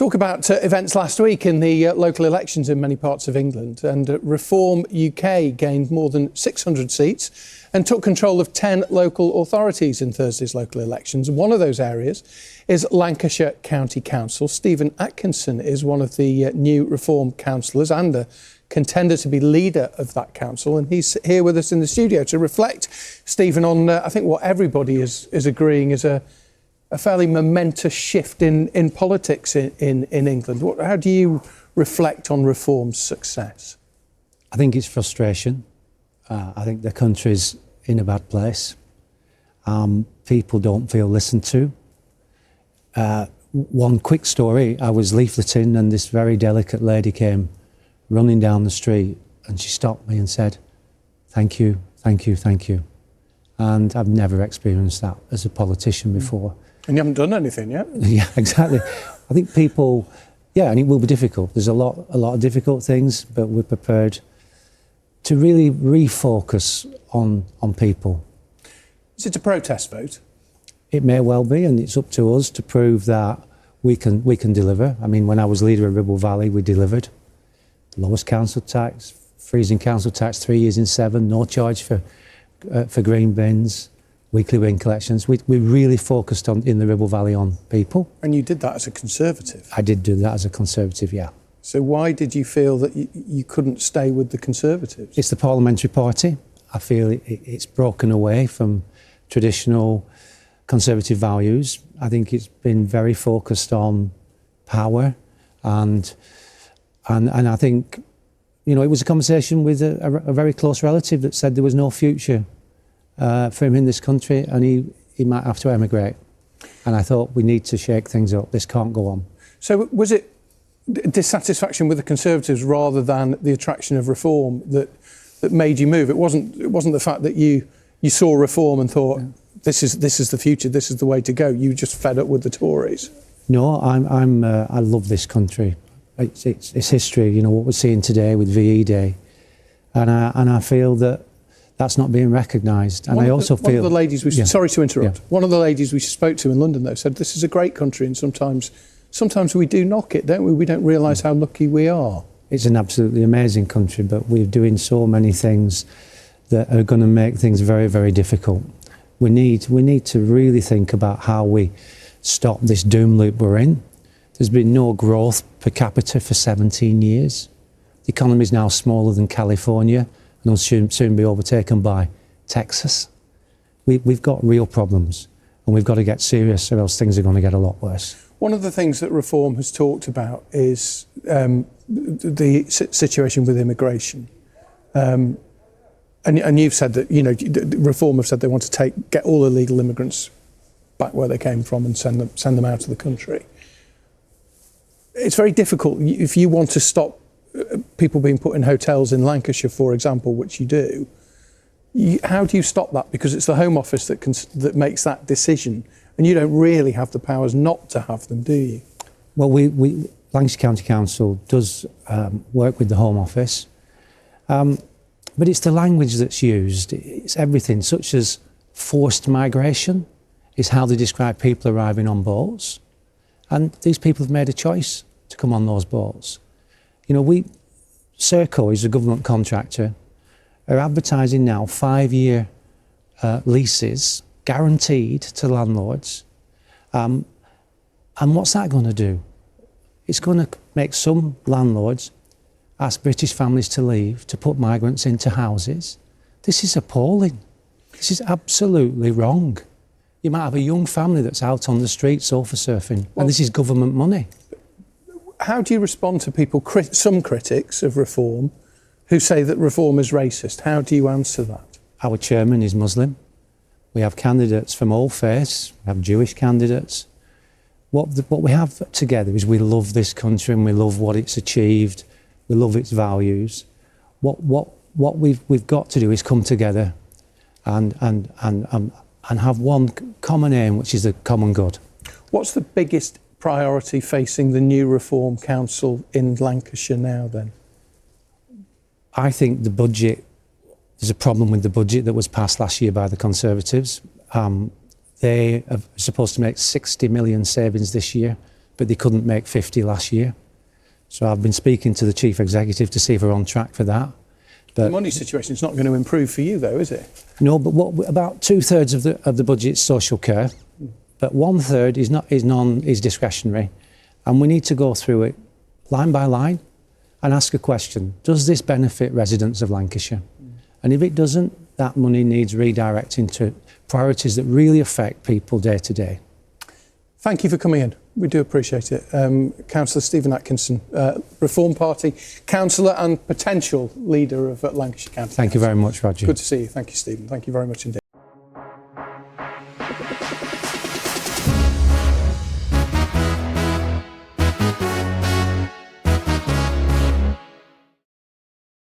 Talk about events last week in the local elections in many parts of England, and Reform UK gained more than 600 seats and took control of 10 local authorities in Thursday's local elections. One of those areas is Lancashire County Council. Stephen Atkinson is one of the new Reform councillors and a contender to be leader of that council, and he's here with us in the studio to reflect, Stephen, on I think what everybody is agreeing is a fairly momentous shift in politics in England. How do you reflect on Reform's success? I think it's frustration. I think the country's in a bad place. People don't feel listened to. One quick story, I was leafleting and this very delicate lady came running down the street and she stopped me and said, "Thank you, thank you, thank you." And I've never experienced that as a politician before. And you haven't done anything yet. Yeah, exactly. I think people, and it will be difficult. There's a lot of difficult things, but we're prepared to really refocus on people. Is it a protest vote? It may well be, and it's up to us to prove that we can deliver. I mean, when I was leader of Ribble Valley, we delivered. Lowest council tax, freezing council tax 3 years in 7, no charge for green bins, weekly bin collections. We really focused in the Ribble Valley on people. And you did that as a Conservative? I did do that as a Conservative, yeah. So why did you feel that you couldn't stay with the Conservatives? It's the parliamentary party. I feel it's broken away from traditional Conservative values. I think it's been very focused on power and I think, it was a conversation with a very close relative that said there was no future for him in this country and he might have to emigrate. And I thought, we need to shake things up. This can't go on. So was it dissatisfaction with the Conservatives rather than the attraction of Reform that made you move? It wasn't the fact that you saw Reform and thought, this is the future, this is the way to go. You just fed up with the Tories. No, I love this country. It's history, what we're seeing today with VE Day. And I feel that that's not being recognised. And I also feel... One of the ladies sorry to interrupt. Yeah. One of the ladies we spoke to in London, though, said this is a great country and sometimes we do knock it, don't we? We don't realise how lucky we are. It's an absolutely amazing country, but we're doing so many things that are going to make things very, very difficult. We need to really think about how we stop this doom loop we're in. There's been no growth per capita for 17 years. The economy is now smaller than California and will soon be overtaken by Texas. We've got real problems and we've got to get serious or else things are going to get a lot worse. One of the things that Reform has talked about is the situation with immigration. And you've said that, Reform have said they want to get all illegal immigrants back where they came from and send them out of the country. It's very difficult if you want to stop people being put in hotels in Lancashire, for example, which you do. How do you stop that? Because it's the Home Office that makes that decision, and you don't really have the powers not to have them, do you? Well, Lancashire County Council does work with the Home Office, but it's the language that's used. It's everything, such as forced migration, is how they describe people arriving on boats. And these people have made a choice to come on those boats. Serco is a government contractor, are advertising now 5-year leases guaranteed to landlords. And what's that going to do? It's going to make some landlords ask British families to leave to put migrants into houses. This is appalling. This is absolutely wrong. You might have a young family that's out on the street sofa surfing, and this is government money. How do you respond to people, some critics of Reform, who say that Reform is racist? How do you answer that? Our chairman is Muslim. We have candidates from all faiths. We have Jewish candidates. What we have together is we love this country and we love what it's achieved. We love its values. What we've got to do is come together and have one common aim, which is the common good. What's the biggest priority facing the new Reform Council in Lancashire now, then? I think the budget, there's a problem with the budget that was passed last year by the Conservatives. They are supposed to make 60 million savings this year, but they couldn't make 50 last year. So I've been speaking to the chief executive to see if we're on track for that. But The money situation is not going to improve for you, though, is it? no, but about 2/3 of the budget is social care, but 1/3 is discretionary, and we need to go through it line by line and ask a question: does this benefit residents of Lancashire? And if it doesn't, that money needs redirecting to priorities that really affect people day to day. Thank you for coming in. We do appreciate it. Councillor Stephen Atkinson, Reform Party councillor and potential leader of Lancashire County Council. Thank you very much, Roger. Good to see you. Thank you, Stephen. Thank you very much indeed.